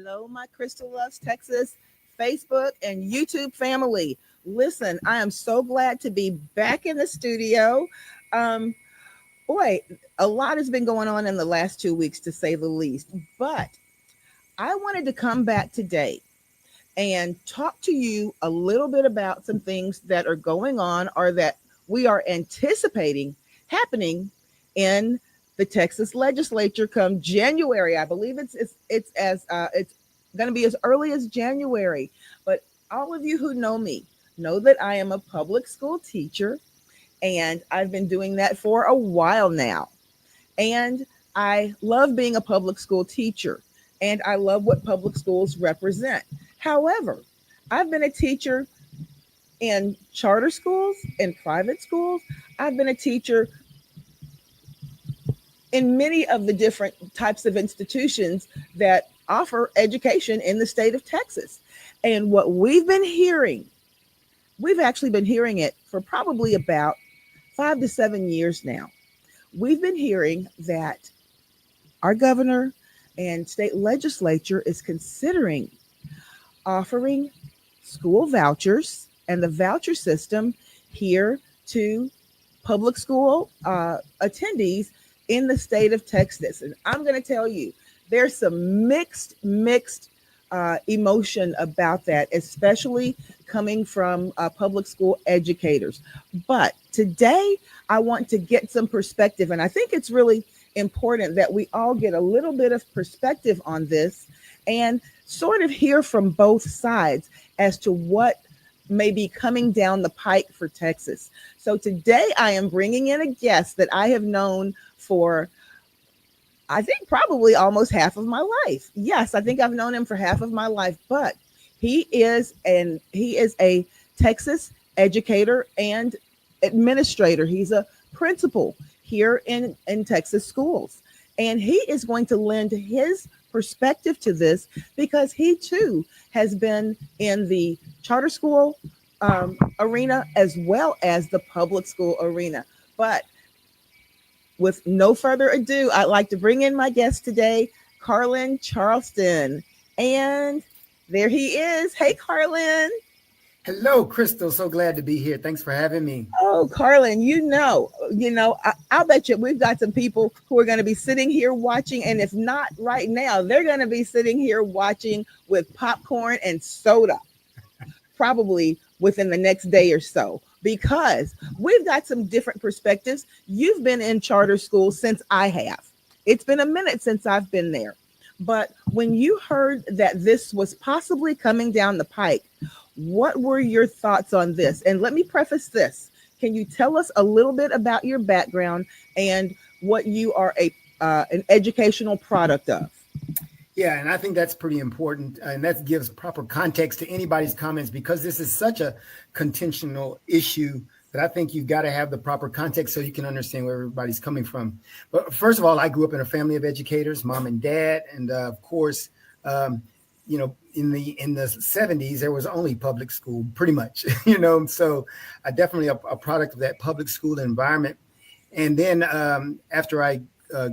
Hello, my Crystal Loves Texas Facebook and YouTube family. Listen, I am so glad to be back in the studio. Um, Boy, a lot has been going on in the last 2 weeks, to say the least. But I wanted to come back today and talk to you a little bit about some things that are going on or that we are anticipating happening in the Texas legislature come January. I believe it's going to be as early as January. But all of you who know me know that I am a public school teacher, and I've been doing that for a while now. And I love being a public school teacher, and I love what public schools represent. However, I've been a teacher in charter schools, in private schools. I've been a teacher in many of the different types of institutions that offer education in the state of Texas. And what we've actually been hearing it for probably about 5 to 7 years now. We've been hearing that our governor and state legislature is considering offering school vouchers and the voucher system here to public school attendees in the state of Texas. And I'm going to tell you, there's some mixed emotion about that, especially coming from public school educators. But today, I want to get some perspective, and I think it's really important that we all get a little bit of perspective on this and sort of hear from both sides as to what may be coming down the pike for Texas. So today I am bringing in a guest that I have known for, I think, probably almost half of my life. Yes, I think I've known him for half of my life, but he is a Texas educator and administrator. He's a principal here in Texas schools. And he is going to lend his perspective to this because he too has been in the charter school arena as well as the public school arena. But with no further ado, I'd like to bring in my guest today, Carlin Charleston. And there he is. Hey, Carlin. Hello, Crystal. So glad to be here. Thanks for having me. Oh, Carlin, I'll bet you we've got some people who are going to be sitting here watching. And if not right now, they're going to be sitting here watching with popcorn and soda, probably within the next day or so, because we've got some different perspectives. You've been in charter school since I have. It's been a minute since I've been there. But when you heard that this was possibly coming down the pike, what were your thoughts on this? And let me preface this. Can you tell us a little bit about your background and what you are an educational product of? Yeah, and I think that's pretty important. And that gives proper context to anybody's comments because this is such a contentional issue that I think you've got to have the proper context so you can understand where everybody's coming from. But first of all, I grew up in a family of educators, mom and dad. And of course, in the 70s, there was only public school pretty much, so I definitely a product of that public school environment. And then after I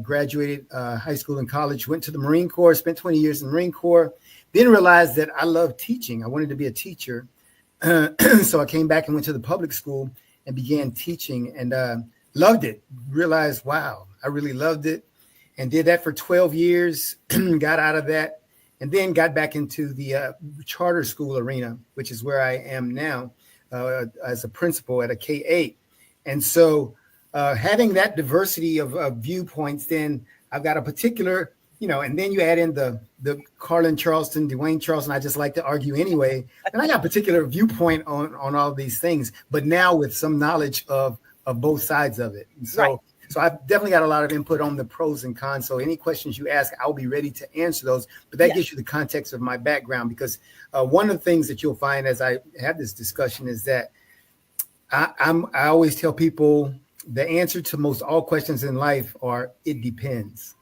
graduated high school and college, went to the Marine Corps, spent 20 years in the Marine Corps, then realized that I loved teaching. I wanted to be a teacher. So I came back and went to the public school and began teaching and loved it. Realized, wow, I really loved it and did that for 12 years, got out of that. And then got back into the charter school arena, which is where I am now as a principal at a K-8. And so having that diversity of viewpoints, then I've got a particular, and then you add in the Carlin Charleston, Dwayne Charleston, I just like to argue anyway. And I got a particular viewpoint on all these things, but now with some knowledge of both sides of it. And so, right. So I've definitely got a lot of input on the pros and cons. So any questions you ask, I'll be ready to answer those. But that gives you the context of my background, because one of the things that you'll find as I have this discussion is that I always tell people the answer to most all questions in life are it depends.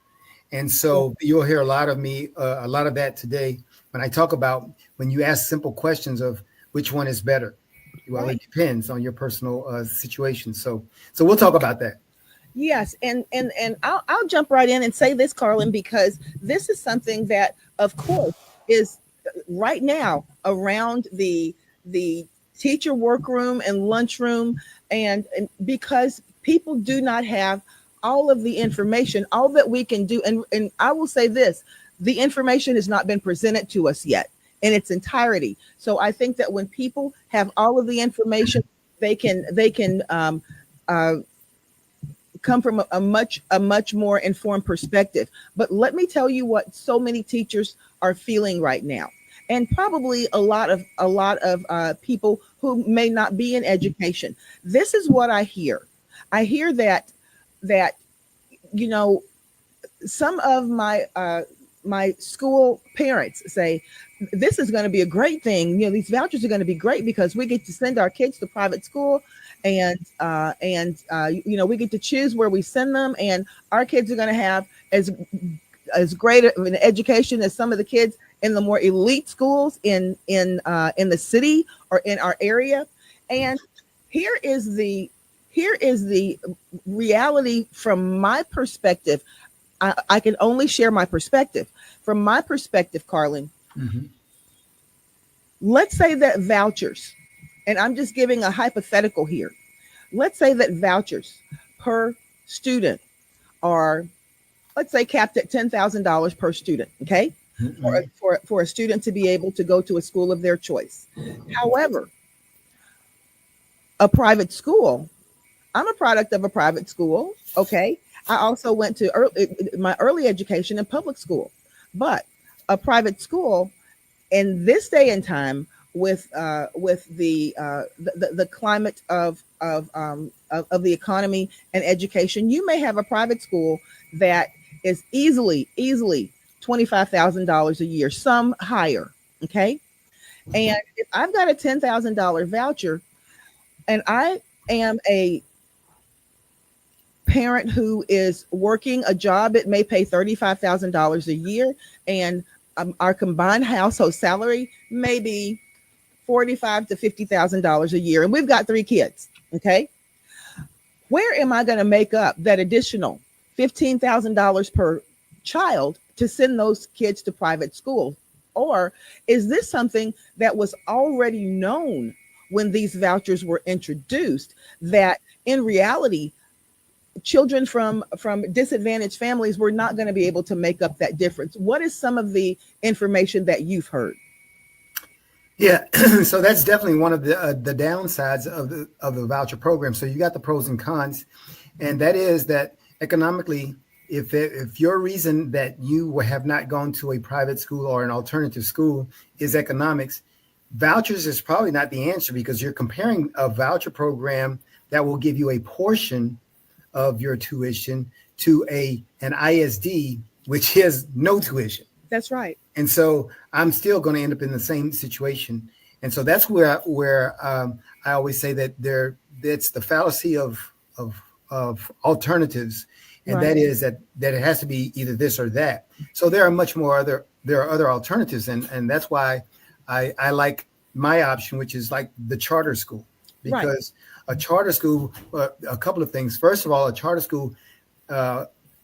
And so you'll hear a lot of that today when I talk about when you ask simple questions of which one is better. Well, right. It depends on your personal situation. So we'll talk about that. Yes, and I'll jump right in and say this, Carlin, because this is something that, of course, is right now around the teacher workroom and lunchroom, and because people do not have all of the information, all that we can do, and I will say this, the information has not been presented to us yet in its entirety. So I think that when people have all of the information, they can uh, come from a much more informed perspective. But let me tell you what so many teachers are feeling right now, and probably a lot of people who may not be in education. This is what I hear. I hear that you know some of my school parents say this is going to be a great thing. These vouchers are going to be great because we get to send our kids to private school, and we get to choose where we send them, and our kids are going to have as great of an education as some of the kids in the more elite schools in the city or in our area. And here is the here is the reality from my perspective. I can only share my perspective. From my perspective, Carlin, Mm-hmm. let's say that vouchers, and I'm just giving a hypothetical here. Let's say that vouchers per student are, let's say, capped at $10,000 per student. Okay, Mm-hmm. for a student to be able to go to a school of their choice. However, a private school, I'm a product of a private school. Okay, I also went to my early education in public school, but a private school in this day and time, with the climate of the economy and education, you may have a private school that is easily $25,000 a year, some higher. Okay, and if I've got a $10,000 voucher, and I am a parent who is working a job, it may pay $35,000 a year, and our combined household salary may be 45 to $50,000 a year, and we've got three kids. Okay, where am I going to make up that additional $15,000 per child to send those kids to private school? Or is this something that was already known when these vouchers were introduced, that in reality children from disadvantaged families were not going to be able to make up that difference? What is some of the information that you've heard? Yeah, so that's definitely one of the downsides of the voucher program. So you got the pros and cons, and that is that economically, if your reason that you have not gone to a private school or an alternative school is economics, vouchers is probably not the answer, because you're comparing a voucher program that will give you a portion of your tuition to an ISD, which is no tuition. That's right. And so I'm still going to end up in the same situation. And so that's where I always say that that's the fallacy of alternatives, and Right. that is that it has to be either this or that. So there are other alternatives, and that's why I like my option, which is like the charter school, Right. because a charter school, a couple of things. First of all, a charter school,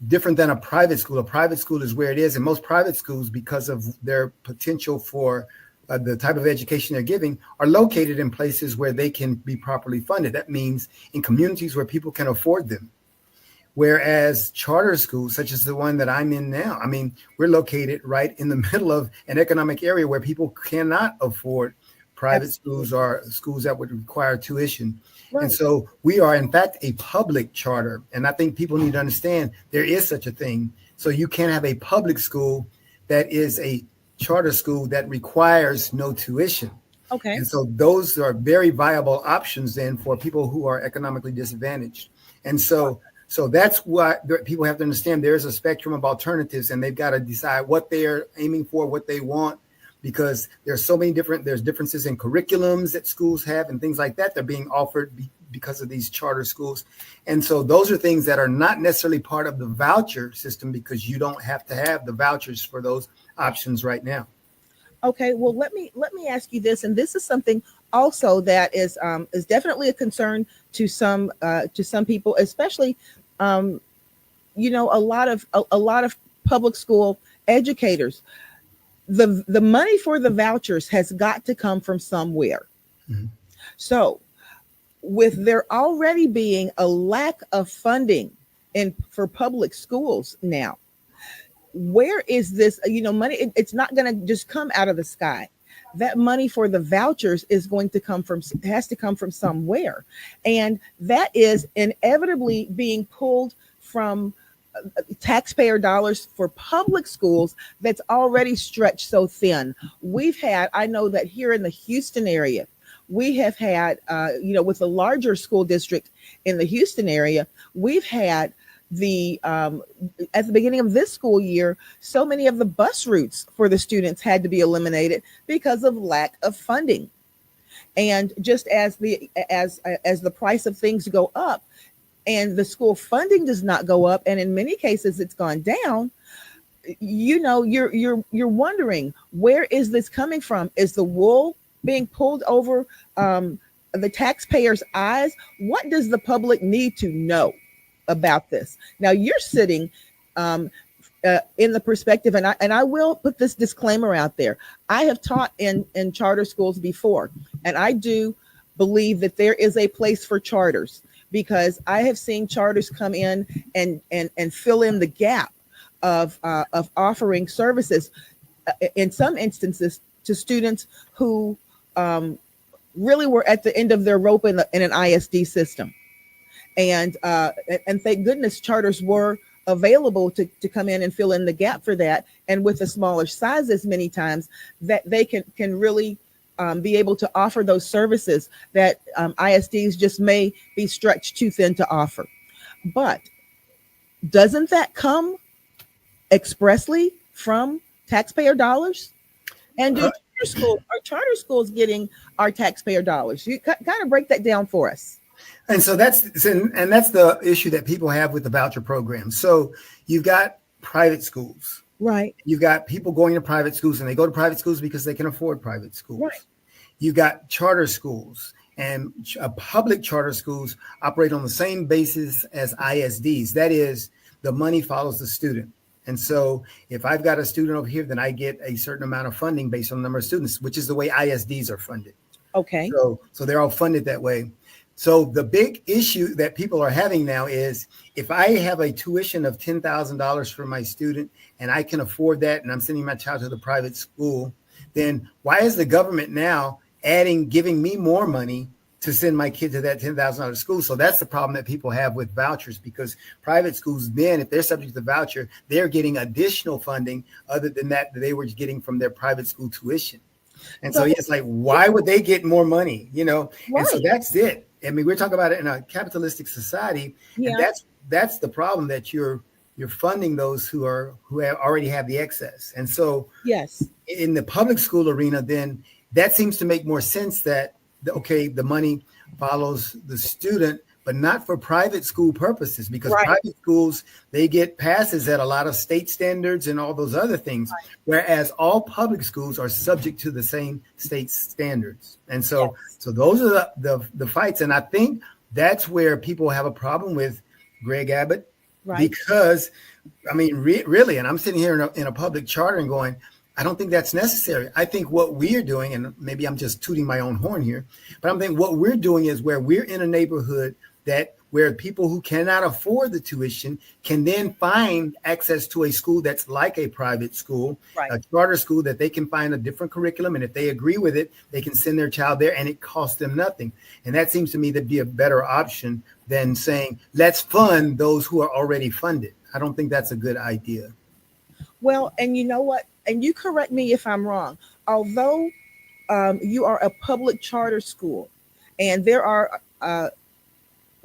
different than a private school. A private school is where it is, and most private schools, because of their potential for the type of education they're giving, are located in places where they can be properly funded. That means in communities where people can afford them. Whereas charter schools, such as the one that I'm in now, I mean, we're located right in the middle of an economic area where people cannot afford private Absolutely. schools or schools that would require tuition. And Right. so we are, in fact, a public charter. And I think people need to understand there is such a thing. So you can have a public school that is a charter school that requires no tuition. Okay. And so those are very viable options then for people who are economically disadvantaged. And so that's what people have to understand. There's a spectrum of alternatives, and they've got to decide what they're aiming for, what they want, because there's so many there's differences in curriculums that schools have and things like that. They're being offered because of these charter schools. And so those are things that are not necessarily part of the voucher system, because you don't have to have the vouchers for those options right now. Okay, well, let me ask you this, and this is something also that is definitely a concern to some people, especially a lot of public school educators. the money for the vouchers has got to come from somewhere. Mhm. So, with there already being a lack of funding in for public schools now, where is this, money? It's not going to just come out of the sky. That money for the vouchers is going to come from, has to come from somewhere, and that is inevitably being pulled from taxpayer dollars for public schools that's already stretched so thin. I know that here in the Houston area, we have had, with a larger school district in the Houston area, we've had the at the beginning of this school year, so many of the bus routes for the students had to be eliminated because of lack of funding. And just as the price of things go up, and the school funding does not go up, and in many cases it's gone down, you're wondering, where is this coming from? Is the wool being pulled over the taxpayers' eyes? What does the public need to know about this? Now you're sitting in the perspective, and I will put this disclaimer out there. I have taught in charter schools before, and I do believe that there is a place for charters, because I have seen charters come in and fill in the gap of offering services in some instances to students who really were at the end of their rope in an ISD system. And thank goodness charters were available to come in and fill in the gap for that. And with the smaller sizes, many times that they can really be able to offer those services that ISDs just may be stretched too thin to offer. But doesn't that come expressly from taxpayer dollars? And are charter schools getting our taxpayer dollars? You kind of break that down for us. And so that's the issue that people have with the voucher program. So you've got private schools. Right. You've got people going to private schools, and they go to private schools because they can afford private schools. Right. You've got charter schools, and public charter schools operate on the same basis as ISDs. That is, the money follows the student. And so if I've got a student over here, then I get a certain amount of funding based on the number of students, which is the way ISDs are funded. Okay. So they're all funded that way. So the big issue that people are having now is, if I have a tuition of $10,000 for my student and I can afford that, and I'm sending my child to the private school, then why is the government now giving me more money to send my kid to that $10,000 school? So that's the problem that people have with vouchers, because private schools, then if they're subject to the voucher, they're getting additional funding other than that they were getting from their private school tuition. And so it's like, why would they get more money? Right. And so that's it. I mean, we're talking about it in a capitalistic society, and that's the problem, that you're funding those who already have the excess. And so, yes, in the public school arena, then that seems to make more sense, that the money follows the student, but not for private school purposes, because private schools, they get passes at a lot of state standards and all those other things, whereas all public schools are subject to the same state standards. And so those are the fights. And I think that's where people have a problem with Greg Abbott, because, I mean, really, and I'm sitting here in a public charter and going, I don't think that's necessary. I think what we're doing, and maybe I'm just tooting my own horn here, but I'm thinking what we're doing is, where we're in a neighborhood where people who cannot afford the tuition can then find access to a school that's like a private school, a charter school, that they can find a different curriculum. And if they agree with it, they can send their child there, and it costs them nothing. And that seems to me to be a better option than saying, let's fund those who are already funded. I don't think that's a good idea. Well, and you know what? And you correct me if I'm wrong. Although you are a public charter school, and there are,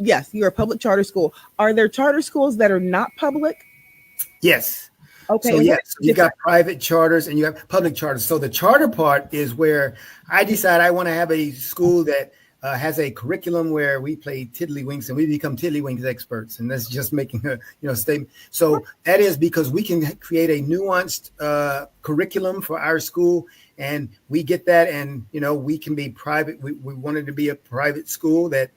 yes, you're a public charter school. Are there charter schools that are not public? Yes. Okay. So yes, you got private charters and you have public charters. So the charter part is where I decide I want to have a school that has a curriculum where we play tiddlywinks and we become tiddlywinks experts. And that's just making a statement. So that is because we can create a nuanced curriculum for our school, and we get that. And, we can be private. We wanted to be a private school that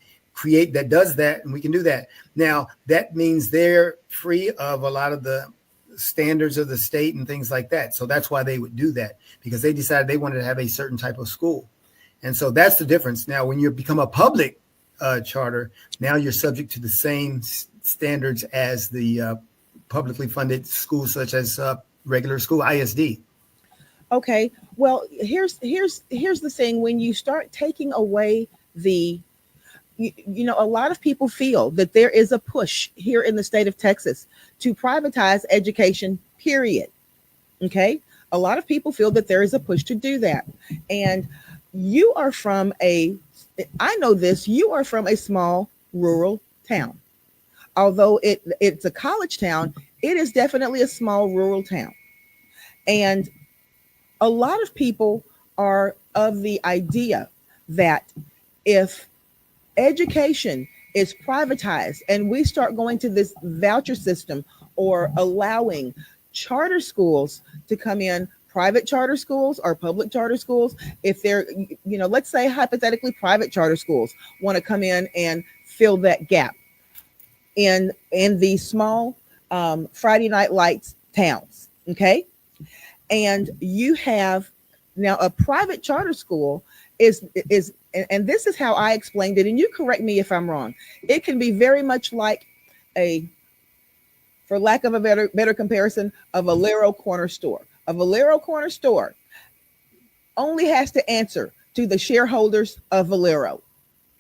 does that, and we can do that. Now, that means they're free of a lot of the standards of the state and things like that. So that's why they would do that, because they decided they wanted to have a certain type of school. And so that's the difference. Now, when you become a public charter, now you're subject to the same standards as the publicly funded schools, such as regular school, ISD. Okay. Well, here's the thing. When you start taking away a lot of people feel that there is a push here in the state of Texas to privatize education, period. Okay. A lot of people feel that there is a push to do that. And I know this, you are from a small rural town. Although it's a college town, it is definitely a small rural town. And a lot of people are of the idea that if education is privatized and we start going to this voucher system or allowing charter schools to come in, private charter schools or public charter schools, if they're, let's say hypothetically private charter schools want to come in and fill that gap in these small Friday night lights towns. Okay. And you have now a private charter school is and this is how I explained it, and you correct me if I'm wrong. It can be very much like for lack of a better comparison, a Valero corner store. A Valero corner store only has to answer to the shareholders of Valero.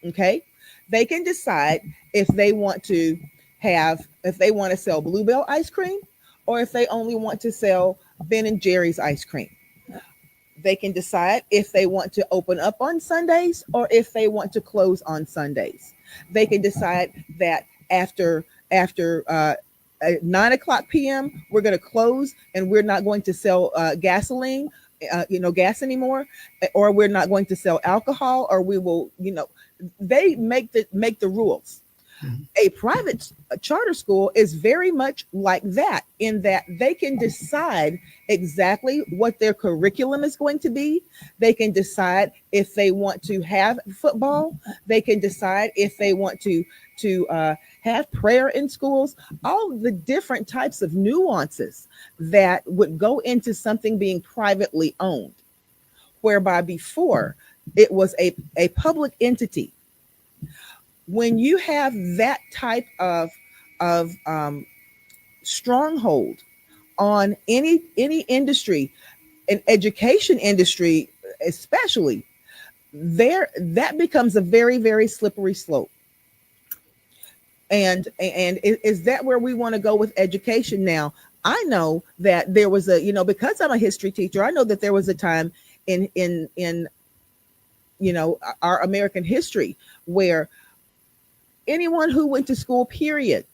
Okay. They can decide if they want to sell Bluebell ice cream or if they only want to sell Ben and Jerry's ice cream. They can decide if they want to open up on Sundays or if they want to close on Sundays. They can decide that after 9:00 p.m. we're going to close and we're not going to sell gasoline, gas anymore, or we're not going to sell alcohol, or we will, they make the rules. Mm-hmm. A private charter school is very much like that, in that they can decide exactly what their curriculum is going to be. They can decide if they want to have football. They can decide if they want to have prayer in schools. All the different types of nuances that would go into something being privately owned, whereby before it was a public entity. When you have that type of stronghold on any industry, an education industry especially, that becomes a very, very slippery slope. And is that where we want to go with education now? I know that there was because I'm a history teacher, I know that there was a time in our American history where anyone who went to school, period,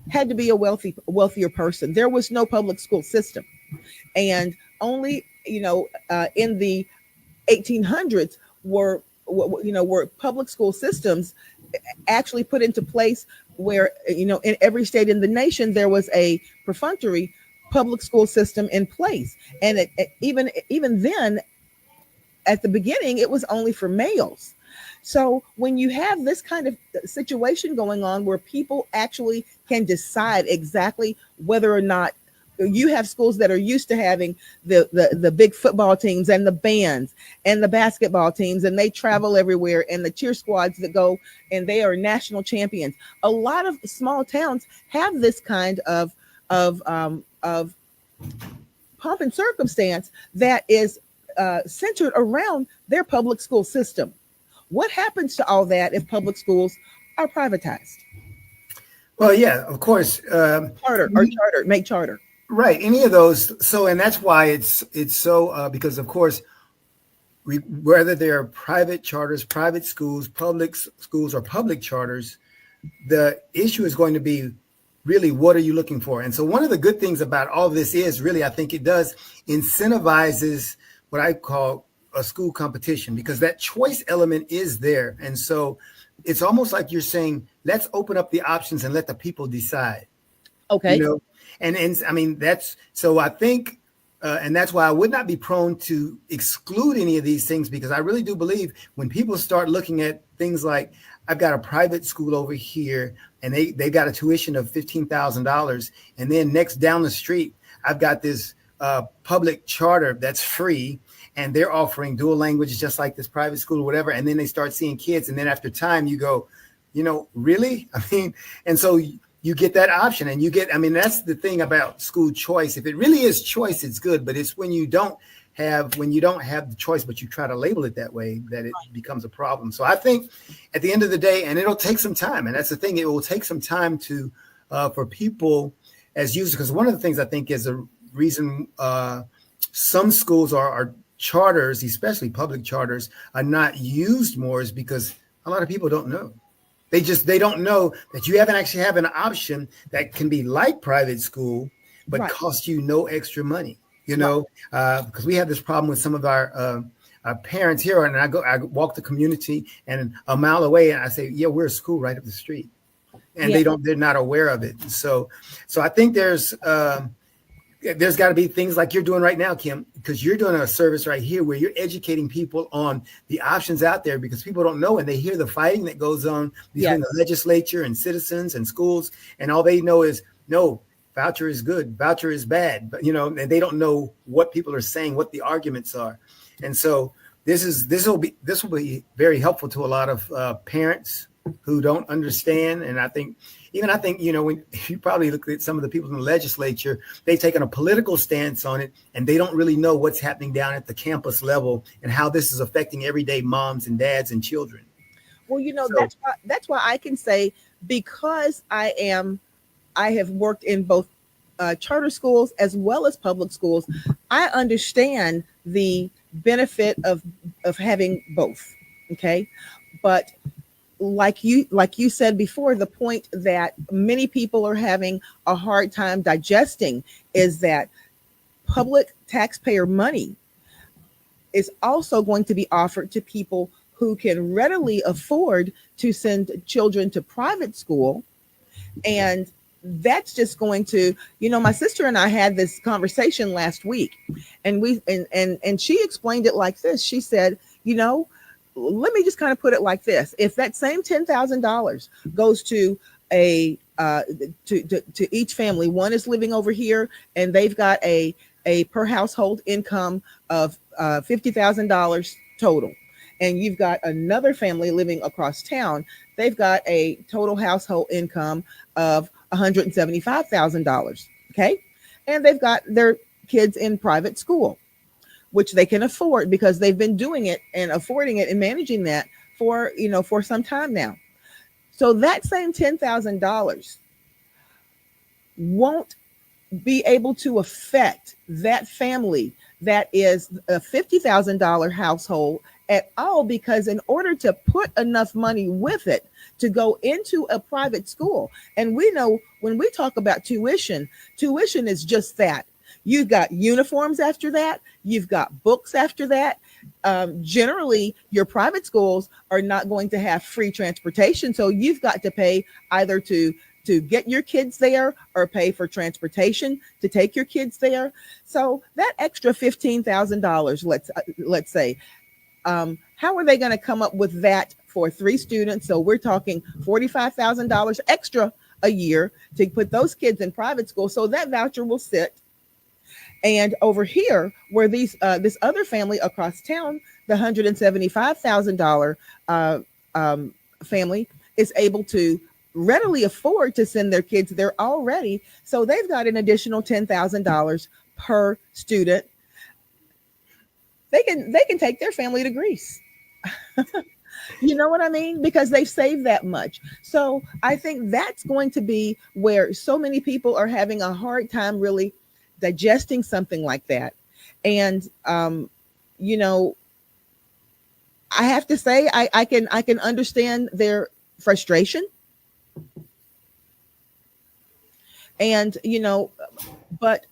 had to be a wealthier person. There was no public school system. And only, in the 1800s were public school systems actually put into place where, in every state in the nation, there was a perfunctory public school system in place. And even then, at the beginning, it was only for males. So when you have this kind of situation going on where people actually can decide exactly whether or not, you have schools that are used to having the big football teams and the bands and the basketball teams, and they travel everywhere, and the cheer squads that go and they are national champions. A lot of small towns have this kind of pomp and circumstance that is centered around their public school system. What happens to all that if public schools are privatized? Well, yeah, of course. Make charter. Right. Any of those. So, and that's why it's so, because of course, whether they're private charters, private schools, public schools, or public charters, the issue is going to be really, what are you looking for? And so one of the good things about all of this is really, I think it does incentivizes what I call a school competition, because that choice element is there. And so it's almost like you're saying, let's open up the options and let the people decide. Okay. And I mean, so I think, and that's why I would not be prone to exclude any of these things, because I really do believe when people start looking at things like, I've got a private school over here and they got a tuition of $15,000. And then next down the street, I've got this public charter that's free, and they're offering dual languages just like this private school or whatever. And then they start seeing kids, and then after time, you go, really? I mean, and so you get that option, and I mean, that's the thing about school choice. If it really is choice, it's good, but it's when you don't have the choice, but you try to label it that way, that it becomes a problem. So I think at the end of the day, and it'll take some time, and that's the thing, it will take some time to for people as users, because one of the things I think is a reason some schools are charters, especially public charters, are not used more is because a lot of people don't know. They don't know that you actually have an option that can be like private school, but cost you no extra money. Because we have this problem with some of our parents here, and I walk the community, and a mile away, and I say, yeah, we're a school right up the street, and they're not aware of it. So I think there's got to be things like you're doing right now, Kim, because you're doing a service right here where you're educating people on the options out there, because people don't know, and they hear the fighting that goes on between the legislature and citizens and schools, and all they know is, no, voucher is good, voucher is bad, but and they don't know what people are saying, what the arguments are. And so this will be very helpful to a lot of parents who don't understand. And I think when you probably look at some of the people in the legislature, they've taken a political stance on it, and they don't really know what's happening down at the campus level and how this is affecting everyday moms and dads and children. Well, that's why I can say, because I have worked in both charter schools as well as public schools. I understand the benefit of having both. Okay, but like you said before, the point that many people are having a hard time digesting is that public taxpayer money is also going to be offered to people who can readily afford to send children to private school. And that's just going to, my sister and I had this conversation last week, and and she explained it like this. She said, let me just kind of put it like this. If that same $10,000 goes to to each family, one is living over here and they've got a per household income of $50,000 total, and you've got another family living across town, they've got a total household income of $175,000. Okay. And they've got their kids in private school, which they can afford because they've been doing it and affording it and managing that for some time now. So that same $10,000 won't be able to affect that family that is a $50,000 household at all, because in order to put enough money with it to go into a private school, and we know when we talk about tuition is just that. You've got uniforms after that. You've got books after that. Generally, your private schools are not going to have free transportation, so you've got to pay either to get your kids there or pay for transportation to take your kids there. So that extra $15,000, let's say, how are they going to come up with that for 3 students? So we're talking $45,000 extra a year to put those kids in private school. So that voucher will sit. And over here, where this other family across town, the $175,000 family is able to readily afford to send their kids there already. So they've got an additional $10,000 per student. They can take their family to Greece. You know what I mean? Because they've saved that much. So I think that's going to be where so many people are having a hard time really digesting something like that. And I have to say I can understand their frustration. And but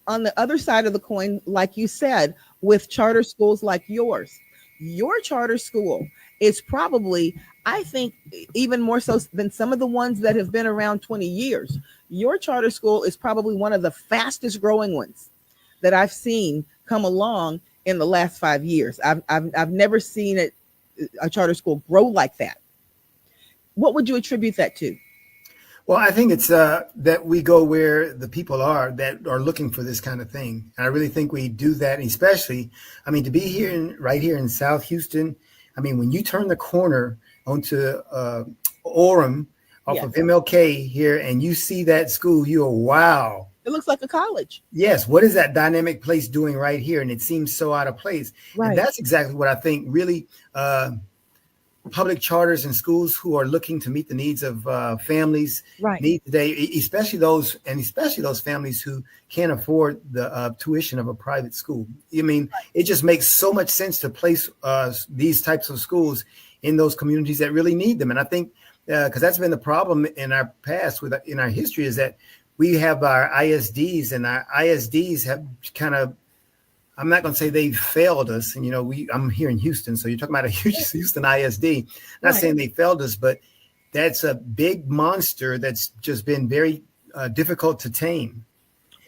on the other side of the coin, like you said, with charter schools like yours, your charter school is probably, I think, even more so than some of the ones that have been around 20 years. Your charter school is probably one of the fastest growing ones that I've seen come along in the last 5 years. I've never seen a charter school grow like that. What would you attribute that to? Well, I think it's that we go where the people are that are looking for this kind of thing. And I really think we do that, especially, I mean, to be here right here in South Houston. I mean, when you turn the corner onto Orem off of Yes. MLK here and you see that school, you go, wow. It looks like a college. Yes, what is that dynamic place doing right here? And it seems so out of place. And Right. that's exactly what I think really public charters and schools who are looking to meet the needs of families Right. need today, especially those families who can't afford the tuition of a private school. I mean, it just makes so much sense to place these types of schools in those communities that really need them. And I think because that's been the problem in our past in our history is that we have our ISDs and our ISDs have kind of, I'm not going to say they failed us. And, I'm here in Houston. So you're talking about a huge Houston ISD. Not Right. saying they failed us, but that's a big monster that's just been very difficult to tame.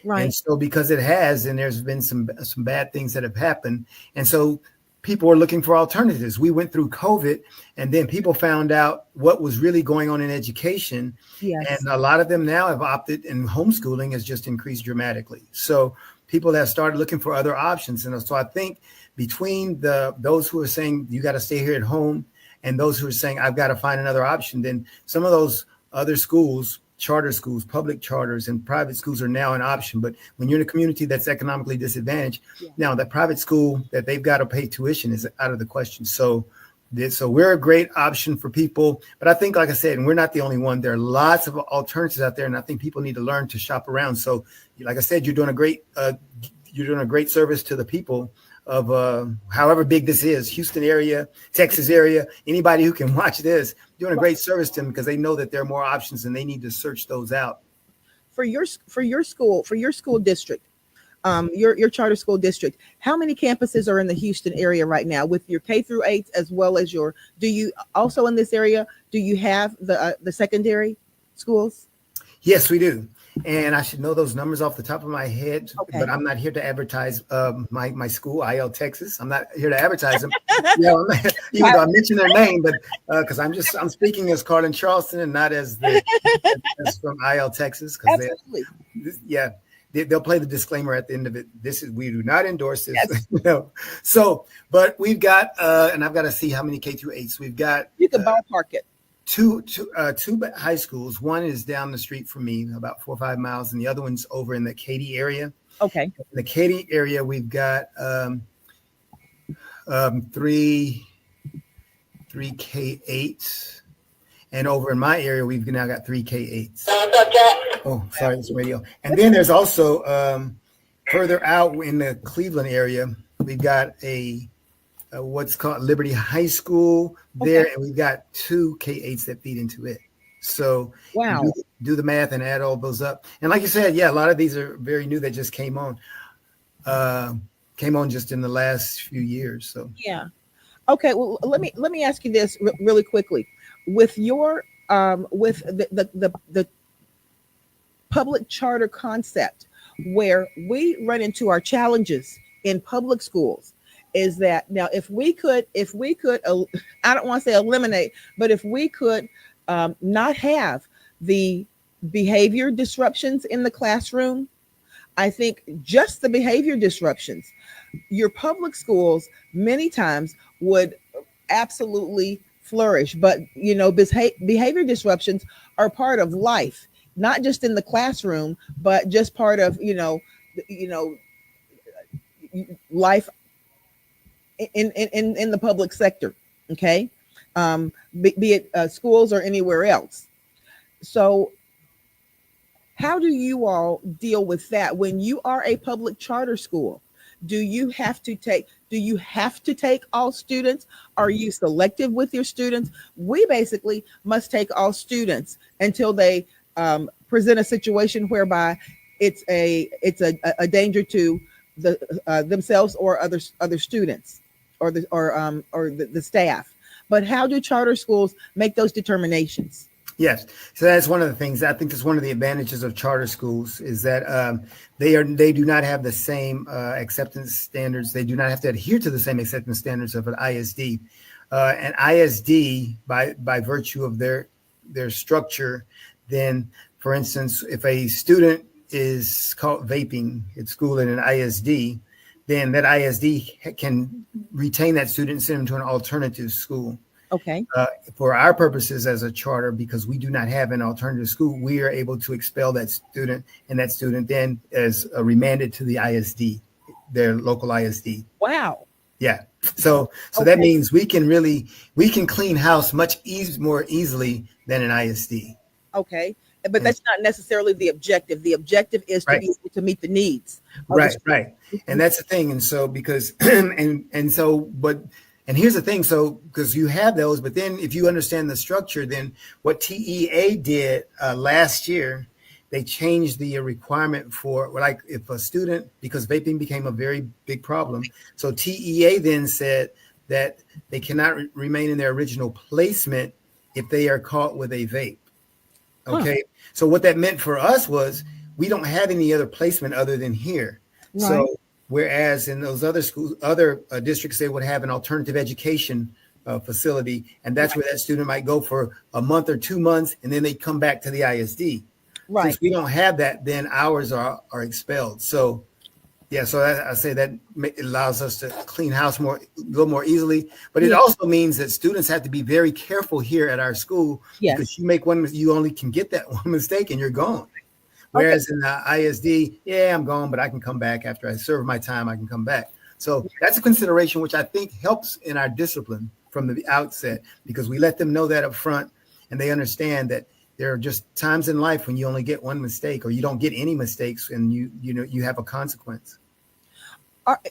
And Right. so because it has, and there's been some bad things that have happened. And so people are looking for alternatives. We went through COVID and then people found out what was really going on in education. And Yes. a lot of them now have opted, and homeschooling has just increased dramatically. So people have started looking for other options. And so I think between those who are saying you got to stay here at home and those who are saying I've got to find another option, then some of those other schools, charter schools, public charters, and private schools are now an option. But when you're in a community that's economically disadvantaged, Yeah. now that private school that they've got to pay tuition is out of the question. So we're a great option for people. But I think, like I said, and we're not the only one. There are lots of alternatives out there, and I think people need to learn to shop around. So, like I said, you're doing a great service to the people of however big this is, Houston area, Texas area, anybody who can watch this, doing a great service to them because they know that there are more options and they need to search those out. For your school district, your charter school district, how many campuses are in the Houston area right now with your K through 8 as well as your? Do you also in this area? Do you have the secondary schools? Yes, we do. And I should know those numbers off the top of my head, Okay. but I'm not here to advertise my school, IL Texas. I'm not here to advertise them. I'm not, even though I mentioned their name, but because I'm speaking as Carlin Charleston and not as from IL Texas. Absolutely. They'll play the disclaimer at the end of it. We do not endorse this. Yes. So, but we've got, and I've got to see how many K through 8s we've got. You can ballpark it. Two high schools. One is down the street from me, about 4 or 5 miles, and the other one's over in the Katy area. Okay. In the Katy area, we've got three K8s, and over in my area, we've now got 3 K8s. Oh, sorry, it's radio. And then there's also further out in the Cleveland area, we've got a what's called Liberty High School there, and we've got 2 K8s that feed into it. So wow, do the math and add all those up. And like you said, a lot of these are very new that just came on just in the last few years. So yeah. Okay, well, let me ask you this really quickly. With your with the public charter concept, where we run into our challenges in public schools, is that now if we could I don't want to say eliminate, but if we could not have the behavior disruptions in the classroom, I think just the behavior disruptions, your public schools many times would absolutely flourish. But behavior disruptions are part of life, not just in the classroom, but just part of life in the public sector. Okay. Be it schools or anywhere else. So how do you all deal with that when you are a public charter school? Do you have to take all students? Are you selective with your students? We basically must take all students until they present a situation whereby it's a danger to themselves or other students or the staff. But how do charter schools make those determinations? Yes, so that's one of the things. I think that's one of the advantages of charter schools is that they do not have the same acceptance standards. They do not have to adhere to the same acceptance standards of an ISD. An ISD, by virtue of their structure, then, for instance, if a student is caught vaping at school in an ISD, then that ISD can retain that student and send them to an alternative school. Okay. Uh, for our purposes as a charter, because we do not have an alternative school, we are able to expel that student, and that student then is remanded to the ISD, their local ISD. Wow. Yeah. So that Okay. means we can clean house much more easily than an ISD. Okay. But And that's not necessarily the objective. The objective is to right, be able to meet the needs of the right, student. right. And that's the thing. And so because and here's the thing. So because you have those, but then if you understand the structure, then what TEA did last year, they changed the requirement for, like, if a student, because vaping became a very big problem. So TEA then said that they cannot remain in their original placement if they are caught with a vape. Huh. Okay. So what that meant for us was we don't have any other placement other than here. Right. So whereas in those other schools, other districts, they would have an alternative education facility, and that's where that student might go for a month or 2 months, and then they come back to the ISD. Right. Since we don't have that, then ours are expelled. So yeah, so I say that it allows us to clean house a little more easily, but it also means that students have to be very careful here at our school, Yes. because you make one, you only can get that one mistake and you're gone. Whereas in the ISD, yeah, I'm gone, but I can come back after I serve my time. I can come back. So that's a consideration which I think helps in our discipline from the outset, because we let them know that up front, and they understand that there are just times in life when you only get one mistake, or you don't get any mistakes, and you have a consequence.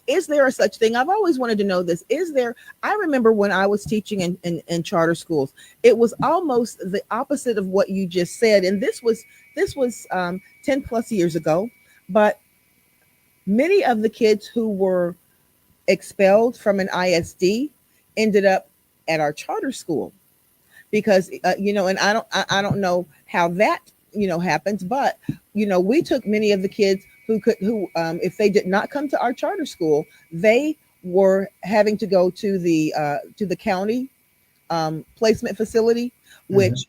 Is there a such thing? I've always wanted to know this. Is there? I remember when I was teaching in charter schools, it was almost the opposite of what you just said, and this was 10 plus years ago. But many of the kids who were expelled from an ISD ended up at our charter school, because and I don't know how that happens, but we took many of the kids who if they did not come to our charter school, they were having to go to the county placement facility, which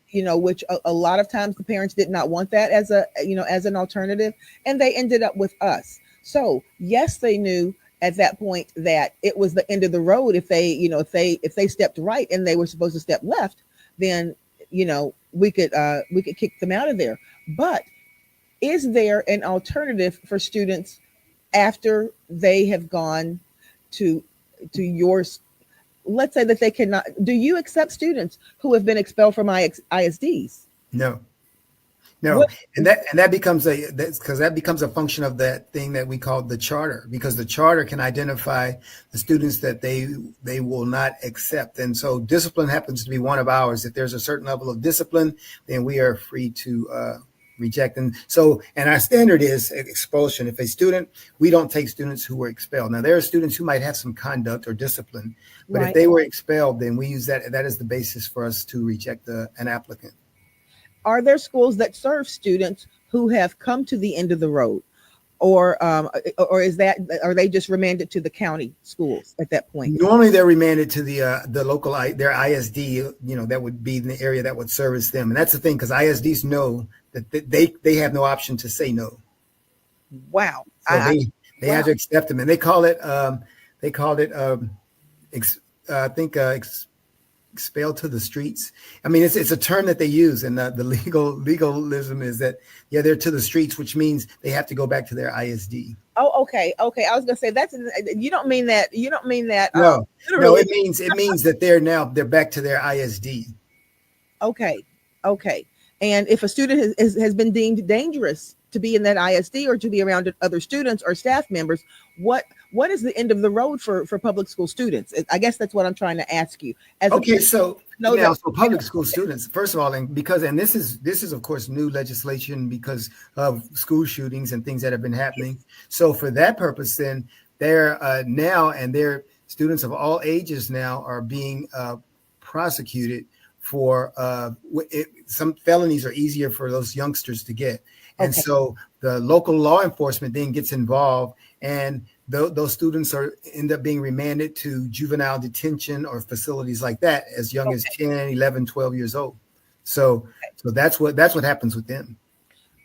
a lot of times the parents did not want that as as an alternative, and they ended up with us. So yes, they knew at that point that it was the end of the road. If they if they stepped right and they were supposed to step left, then we could kick them out of there. But is there an alternative for students after they have gone to yours? Let's say that they cannot. Do you accept students who have been expelled from ISDs? No. No, What? and that becomes a function of that thing that we call the charter, because the charter can identify the students that they will not accept, and so discipline happens to be one of ours. If there's a certain level of discipline, then we are free to reject. And our standard is expulsion. If a student, we don't take students who were expelled. Now there are students who might have some conduct or discipline, but if they were expelled, then we use that as the basis for us to reject an applicant. Are there schools that serve students who have come to the end of the road, or are they just remanded to the county schools at that point? Normally, they're remanded to the local their ISD. That would be in the area that would service them, and that's the thing, because ISDs know that they have no option to say no. Wow. So they have to accept them, and they call it expelled to the streets. I mean, it's a term that they use, and the legalism is that they're to the streets, which means they have to go back to their ISD. Oh, okay. I was gonna say you don't mean that. No, literally. it means that they're back to their ISD. Okay. And if a student has been deemed dangerous to be in that ISD or to be around other students or staff members, what is the end of the road for public school students? I guess that's what I'm trying to ask you. So public school students, first of all, and this is of course new legislation because of school shootings and things that have been happening. So for that purpose, then they're now, and their students of all ages now are being prosecuted for some felonies are easier for those youngsters to get. And so the local law enforcement then gets involved, and those students end up being remanded to juvenile detention or facilities like that as young as 10, 11, 12 years old. So that's what happens with them.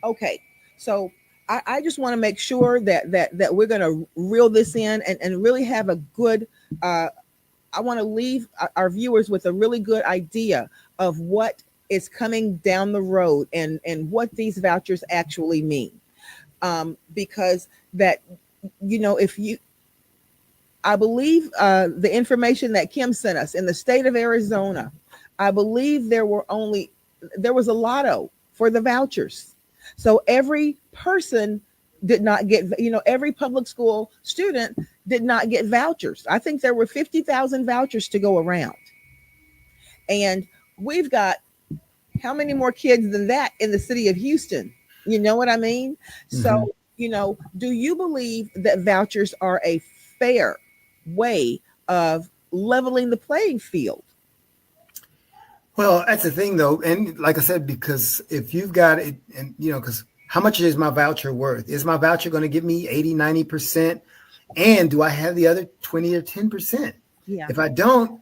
Okay. So I just want to make sure that we're going to reel this in and really have a good, uh, I want to leave our viewers with a really good idea of what is coming down the road and what these vouchers actually mean. Because that, if you, I believe the information that Kim sent us in the state of Arizona, I believe there was a lotto for the vouchers. So every person did not get, every public school student did not get vouchers. I think there were 50,000 vouchers to go around. And we've got how many more kids than that in the city of Houston? You know what I mean? So, Mhm. do you believe that vouchers are a fair way of leveling the playing field? Well, that's the thing, though, and like I said, because if you've got it, and because how much is my voucher worth? Is my voucher going to give me 80, 90%? And do I have the other 20 or 10%? Yeah. If I don't,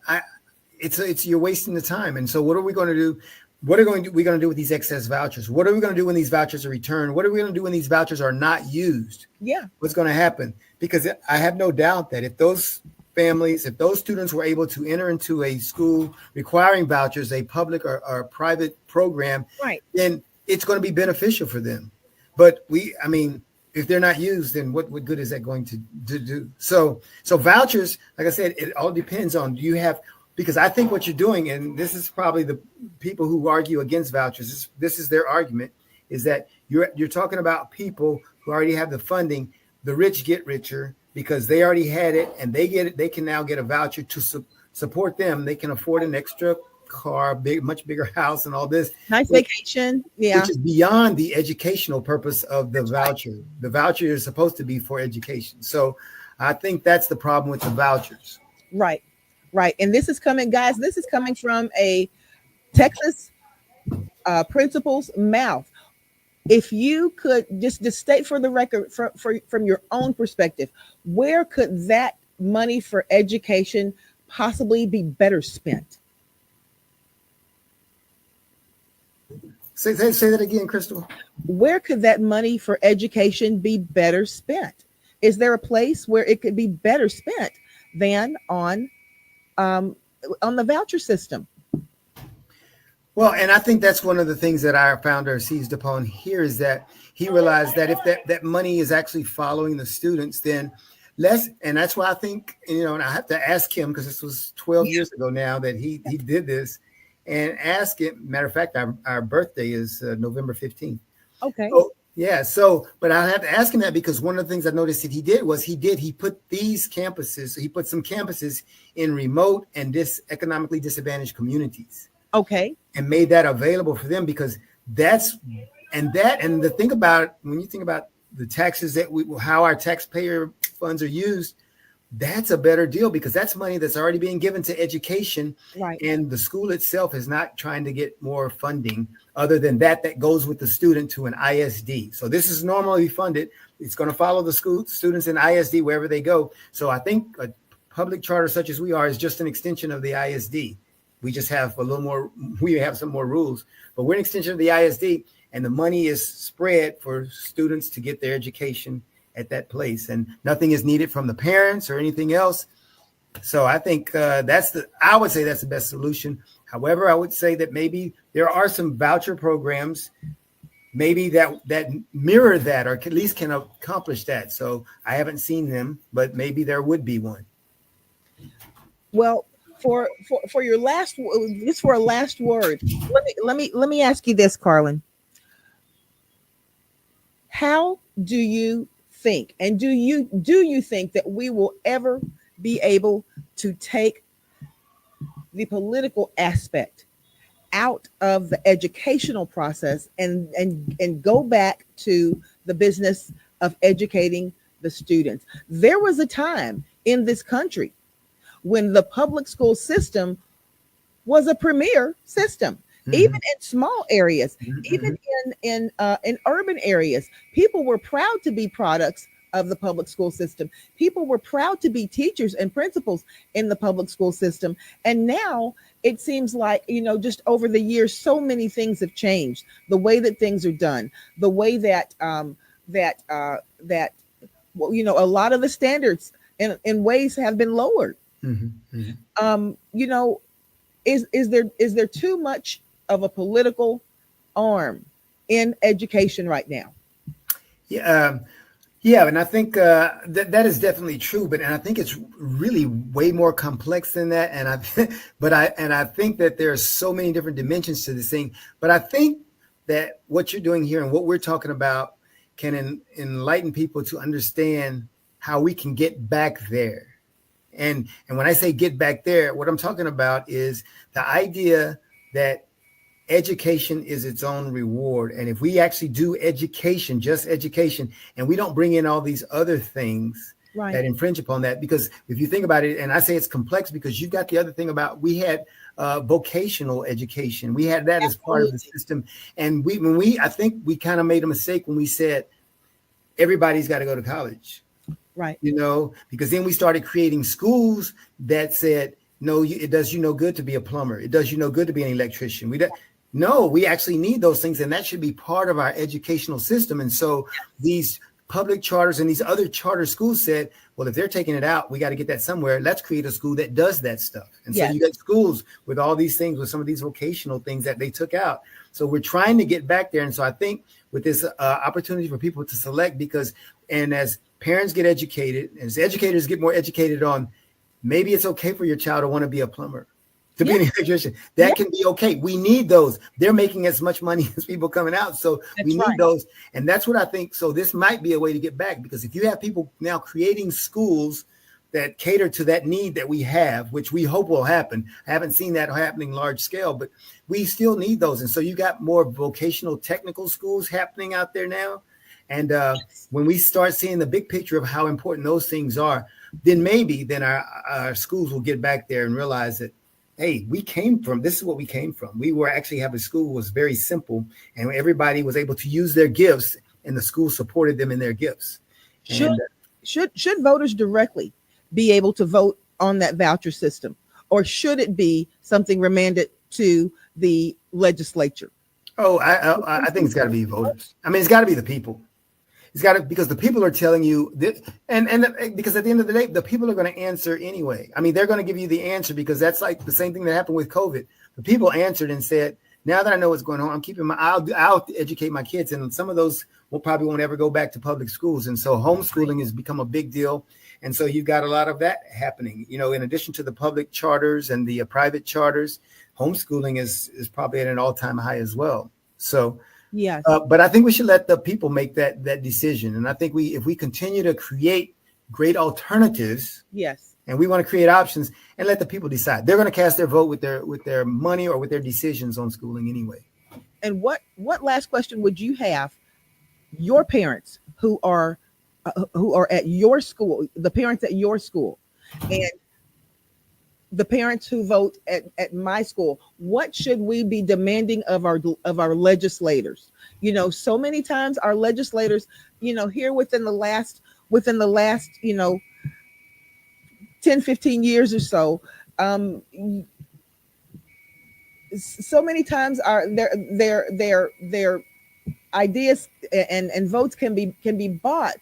it's you're wasting the time. And so what are we going to do? What are we going to do with these excess vouchers? What are we going to do when these vouchers are returned? What are we going to do when these vouchers are not used? Yeah. What's going to happen? Because I have no doubt that if those families, if those students were able to enter into a school requiring vouchers, a public or a private program, Right. then it's going to be beneficial for them. But I mean, if they're not used, then what good is that going to do? So vouchers, like I said, it all depends on, do you have, because I think what you're doing, and this is probably the people who argue against vouchers, this is their argument, is that you're talking about people who already have the funding. The rich get richer because they already had it, and they can now get a voucher to support them. They can afford an extra car, much bigger house, and all this, Nice vacation. Yeah. which is beyond the educational purpose of the That's right. voucher. The voucher is supposed to be for education. So I think that's the problem with the vouchers. Right. Right. And this is coming, guys, this is coming from a Texas principal's mouth. If you could just state for the record, from your own perspective, where could that money for education possibly be better spent? Say that again, Crystal. Where could that money for education be better spent? Is there a place where it could be better spent than um, on the voucher system? Well, and I think that's one of the things that our founder seized upon here, is that he realized that if that money is actually following the students, then and that's why I think, and I have to ask him, because this was 12 Yeah. years ago now that he did this, and ask it. Matter of fact, our birthday is November 15th. Okay. Oh, yeah. So, but I have to ask him that, because one of the things I noticed that he did was he put he put some campuses in remote and economically disadvantaged communities, Okay. and made that available for them, because and the thing about, when you think about the taxes how our taxpayer funds are used, that's a better deal, because that's money that's already being given to education, Right. and the school itself is not trying to get more funding other than that goes with the student to an ISD. So this is normally funded. It's going to follow the school students in ISD wherever they go. So I think a public charter such as we are is just an extension of the ISD. We just have we have some more rules, but we're an extension of the ISD, and the money is spread for students to get their education at that place, and nothing is needed from the parents or anything else. So I think I would say that's the best solution. However, I would say that maybe there are some voucher programs, maybe that mirror that, or at least can accomplish that. So I haven't seen them, but maybe there would be one. Well, for your just for a last word, let me ask you this, Carlin. How do you think, and do you think that we will ever be able to take the political aspect out of the educational process and go back to the business of educating the students? There was a time in this country when the public school system was a premier system. Even Mhm. in small areas, even Mhm. in urban areas, people were proud to be products of the public school system. People were proud to be teachers and principals in the public school system. And now it seems like, just over the years, so many things have changed. The way that things are done, the way that well, a lot of the standards in ways have been lowered. Mm-hmm, mm-hmm. Um, you know, is there too much of a political arm in education right now? Yeah, yeah, and I think that is definitely true. And I think it's really way more complex than that. And I think that there are so many different dimensions to this thing. But I think that what you're doing here and what we're talking about can enlighten people to understand how we can get back there. And when I say get back there, what I'm talking about is the idea that education is its own reward. And if we actually do education, just education, and we don't bring in all these other things Right. that infringe upon that, because if you think about it, and I say it's complex because you've got the other thing about, we had vocational education. We had that as part of the system. And I think we kind of made a mistake when we said everybody's got to go to college. Right. Because then we started creating schools that said, no, it does you no good to be a plumber. It does you no good to be an electrician. No, we actually need those things, and that should be part of our educational system. And so these public charters and these other charter schools said, well, if they're taking it out, we got to get that somewhere. Let's create a school that does that stuff. And so you got schools with all these things, with some of these vocational things that they took out. So we're trying to get back there. And so I think with this opportunity for people to select, and as parents get educated, as educators get more educated on, maybe it's okay for your child to want to be a plumber, to be an electrician. That can be okay. We need those. They're making as much money as people coming out. So we need those. And that's what I think. So this might be a way to get back, because if you have people now creating schools that cater to that need that we have, which we hope will happen. I haven't seen that happening large scale, but we still need those. And so you got more vocational technical schools happening out there now. And when we start seeing the big picture of how important those things are, then maybe our schools will get back there and realize that, hey, this is what we came from. We were actually have a school was very simple, and everybody was able to use their gifts, and the school supported them in their gifts. Should voters directly be able to vote on that voucher system, or should it be something remanded to the legislature? Oh, I think it's got to be voters. I mean, it's got to be the people. It's got to, because the people are telling you that, and because at the end of the day, the people are going to answer anyway. I mean, they're going to give you the answer, because that's like the same thing that happened with COVID. The people answered and said, now that I know what's going on, I'll educate my kids. And some of those probably won't ever go back to public schools. And so homeschooling has become a big deal. And so you've got a lot of that happening, in addition to the public charters and the private charters. Homeschooling is probably at an all-time high as well. So, yes. But I think we should let the people make that decision. And I think if we continue to create great alternatives, yes, and we want to create options, and let the people decide, they're going to cast their vote with their money or with their decisions on schooling anyway. And what last question would you have your parents who are at your school, the parents at your school, and the parents who vote at my school? What should we be demanding of our legislators? So many times our legislators, here within the last 10, 15 years or so, so many times their ideas and votes can be bought,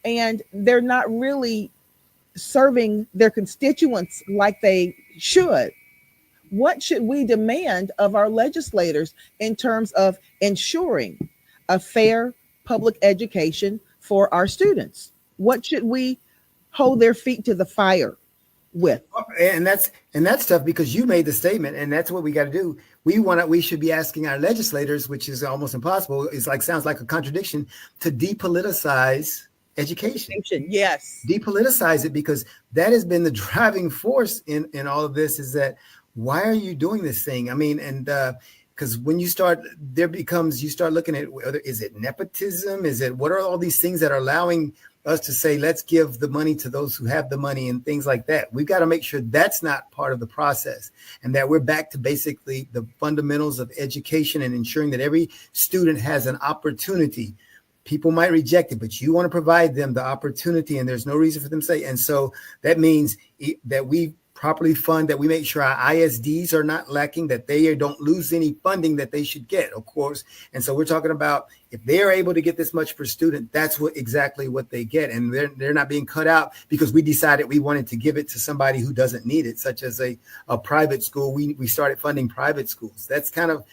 and they're not really serving their constituents like they should. What should we demand of our legislators in terms of ensuring a fair public education for our students? What should we hold their feet to the fire with? And that's tough, because you made the statement, and that's what we got to do. We should be asking our legislators, which is almost impossible. Sounds like a contradiction, to depoliticize education. Yes. Depoliticize it, because that has been the driving force in all of this, is that, why are you doing this thing? I mean, and because when you start looking at whether, is it nepotism? What are all these things that are allowing us to say, let's give the money to those who have the money and things like that? We've got to make sure that's not part of the process, and that we're back to basically the fundamentals of education and ensuring that every student has an opportunity people might reject it, but you want to provide them the opportunity, and there's no reason for them to say. And so that means that we properly fund, that we make sure our ISDs are not lacking, that they don't lose any funding that they should get, of course. And so we're talking about if they're able to get this much per student, that's exactly what they get. And they're not being cut out because we decided we wanted to give it to somebody who doesn't need it, such as a private school. We started funding private schools. That's kind of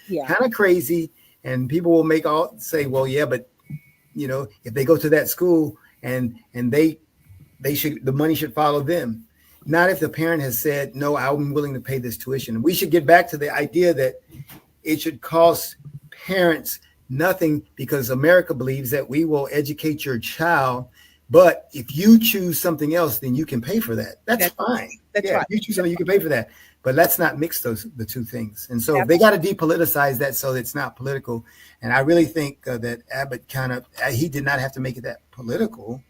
crazy. And people will say, well, yeah, but if they go to that school and they should, the money should follow them. Not if the parent has said, no, I'm willing to pay this tuition. We should get back to the idea that it should cost parents nothing, because America believes that we will educate your child. But if you choose something else, then you can pay for that. That's fine. That's right. If you choose something, you can pay for that. But let's not mix the two things. And so they got to depoliticize that so it's not political. And I really think that Abbott he did not have to make it that political,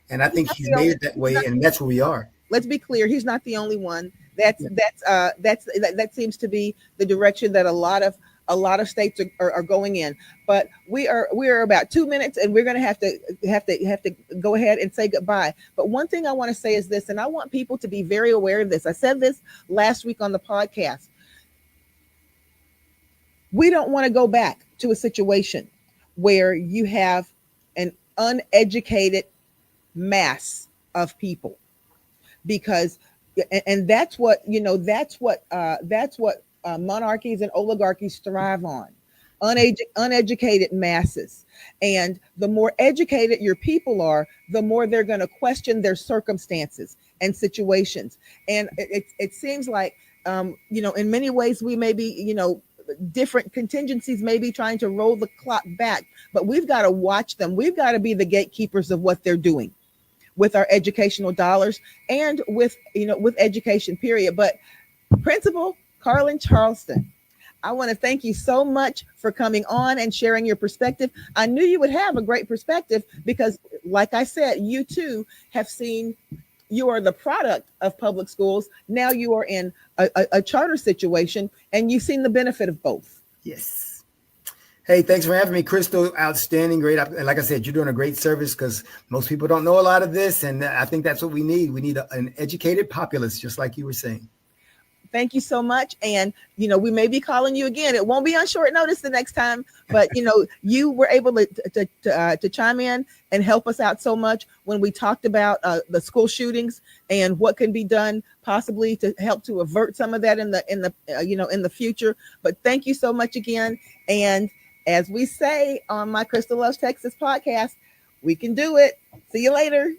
and I think he's made it that way, and that's where we are. Let's be clear. He's not the only one. That seems to be the direction that a lot of states are going in. But we are about 2 minutes, and we're going to have to go ahead and say goodbye. But one thing I want to say is this, and I want people to be very aware of this. I said this last week on the podcast. We don't want to go back to a situation where you have an uneducated mass of people, because that's what monarchies and oligarchies thrive on, uneducated masses. And the more educated your people are, the more they're going to question their circumstances and situations. And it seems like in many ways we may be different contingencies may be trying to roll the clock back, but we've got to watch them. We've got to be the gatekeepers of what they're doing with our educational dollars and with education, period. But Principal Carlin Charleston, I want to thank you so much for coming on and sharing your perspective. I knew you would have a great perspective because, like I said, you too have seen, you are the product of public schools. Now you are in a charter situation, and you've seen the benefit of both. Yes. Hey, thanks for having me, Crystal. Outstanding. Great. And like I said, you're doing a great service because most people don't know a lot of this. And I think that's what we need. We need an educated populace, just like you were saying. Thank you so much. And, we may be calling you again. It won't be on short notice the next time, but, you were able to chime in and help us out so much when we talked about the school shootings and what can be done possibly to help to avert some of that in the future. But thank you so much again. And as we say on my Crystal Loves Texas podcast, we can do it. See you later.